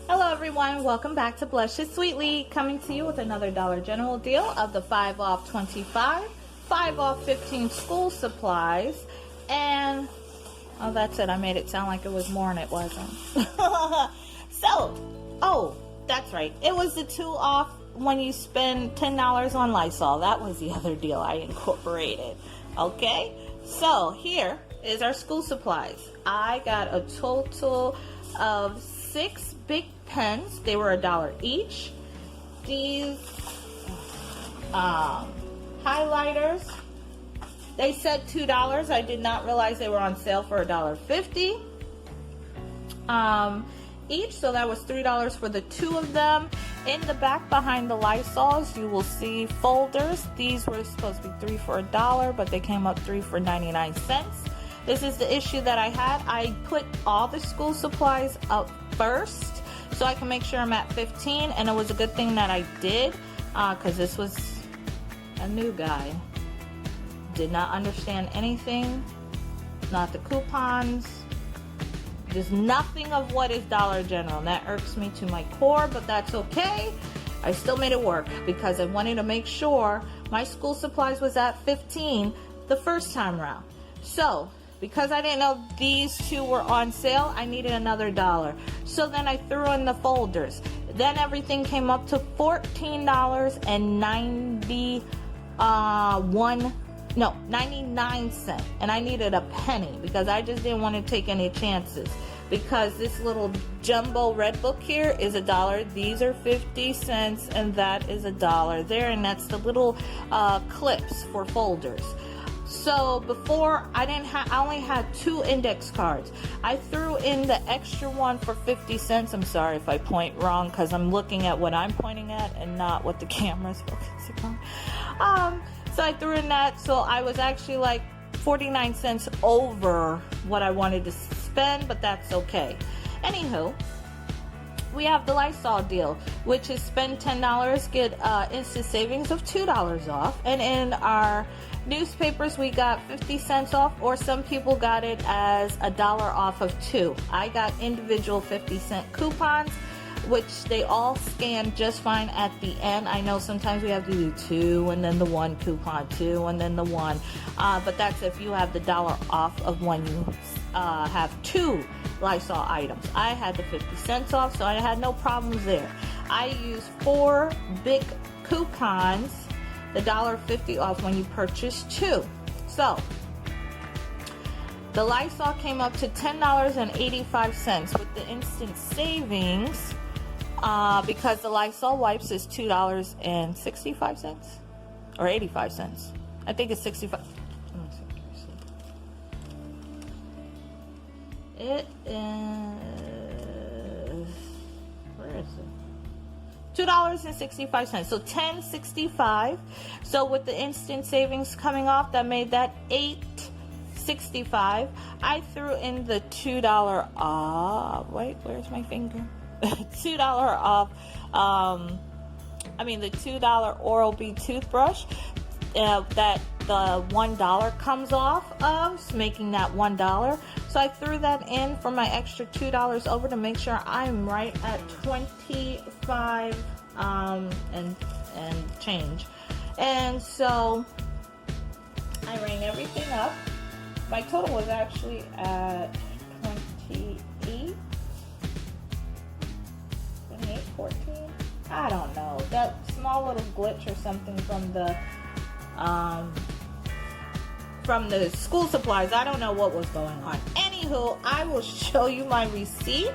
Hello everyone, welcome back to Blush It Sweetly, coming to you with another Dollar General deal of the 5 off 25, 5 off 15 school supplies, and oh, that's it. I made it sound like it was more and it wasn't. That's right. It was the 2 off when you spend $10 on Lysol. That was the other deal I incorporated. Okay, so here is our school supplies. I got a total of 6 big pens. They were $1 each. These highlighters, they said $2. I did not realize they were on sale for $1.50 each, so that was $3 for the 2 of them. In the back behind the Lysols, you will see folders. These were supposed to be 3 for $1, but they came up 3 for 99 cents. This is the issue that I had. I put all the school supplies up first so I can make sure I'm at 15, and it was a good thing that I did because this was a new guy. Did not understand anything, not the coupons, just nothing of what is Dollar General, and that irks me to my core, but that's okay. I still made it work because I wanted to make sure my school supplies was at 15 the first time around. So because I didn't know these 2 were on sale, I needed another $1. So then I threw in the folders. Then everything came up to $99 cents. And I needed a penny because I just didn't want to take any chances. Because this little jumbo red book here is $1. These are 50 cents and that is $1 there. And that's the little clips for folders. So before I only had 2 index cards. I threw in the extra one for 50 cents. I'm sorry if I point wrong because I'm looking at what I'm pointing at and not what the camera's focusing on. So I threw in that, so I was actually like 49 cents over what I wanted to spend, but that's okay. Anywho, we have the Lysol deal, which is spend $10, get instant savings of $2 off. And in our newspapers, we got 50 cents off, or some people got it as $1 off of 2. I got individual 50-cent coupons, which they all scan just fine at the end. I know sometimes we have to do 2 and then the 1 coupon, 2 and then the 1, but that's if you have the $1 off of when you have 2 Lysol items. I had the 50 cents off, so I had no problems there. I used 4 big coupons, the $1.50 off when you purchase 2. So the Lysol came up to $10.85 with the instant savings, because the Lysol wipes is $2.65 or 85 cents. I think it's 65. It is, where is it? $2.65. So $10.65. So with the instant savings coming off, that made that $8.65. I threw in the $2 off. Wait, where's my finger? $2 off. The $2 Oral-B toothbrush that the $1 comes off of, making that $1. So I threw that in for my extra $2 over to make sure I'm right at 25 and change. And so I rang everything up. My total was actually at 28, 14. I don't know. That small little glitch or something from the school supplies. I don't know what was going on. Anywho, I will show you my receipt.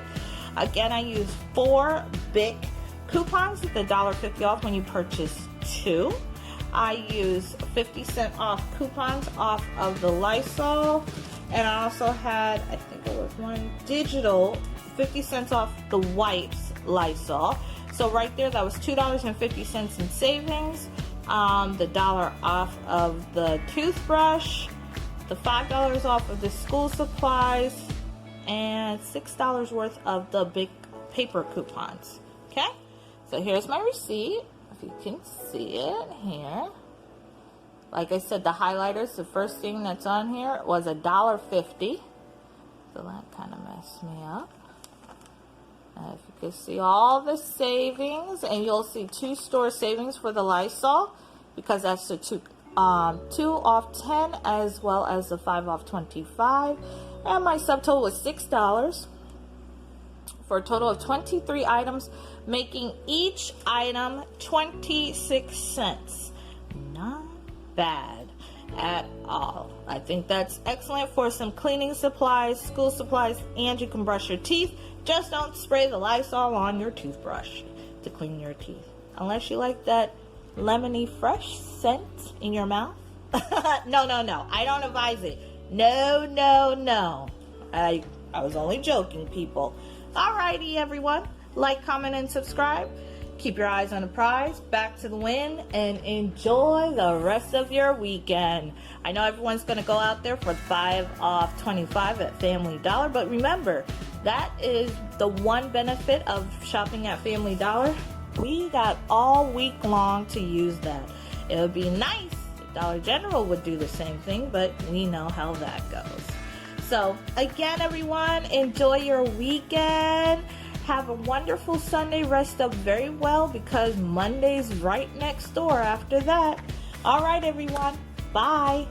Again, I used 4 big coupons with the $1.50 off when you purchase 2. I used 50-cent off coupons off of the Lysol, and I also had, I think it was one digital 50 cents off the wipes Lysol. So right there, that was $2.50 in savings. The $1 off of the toothbrush, the $5 off of the school supplies, and $6 worth of the big paper coupons. Okay, so here's my receipt. If you can see it here. Like I said, the highlighters, the first thing that's on here was $1.50. So that kind of messed me up. If You can see all the savings, and you'll see 2 store savings for the Lysol because that's the 2 off 10 as well as the 5 off 25. And my subtotal was $6 for a total of 23 items, making each item 26 cents. Not bad at all. I think that's excellent for some cleaning supplies, school supplies, and you can brush your teeth. Just don't spray the Lysol on your toothbrush to clean your teeth. Unless you like that lemony fresh scent in your mouth. No. I don't advise it. No. I was only joking, people. Alrighty, everyone. Like, comment, and subscribe. Keep your eyes on the prize, back to the win, and enjoy the rest of your weekend. I know everyone's going to go out there for 5 off 25 at Family Dollar, but remember, that is the one benefit of shopping at Family Dollar. We got all week long to use that. It would be nice if Dollar General would do the same thing, but we know how that goes. So, again, everyone, enjoy your weekend. Have a wonderful Sunday. Rest up very well because Monday's right next door after that. All right, everyone. Bye.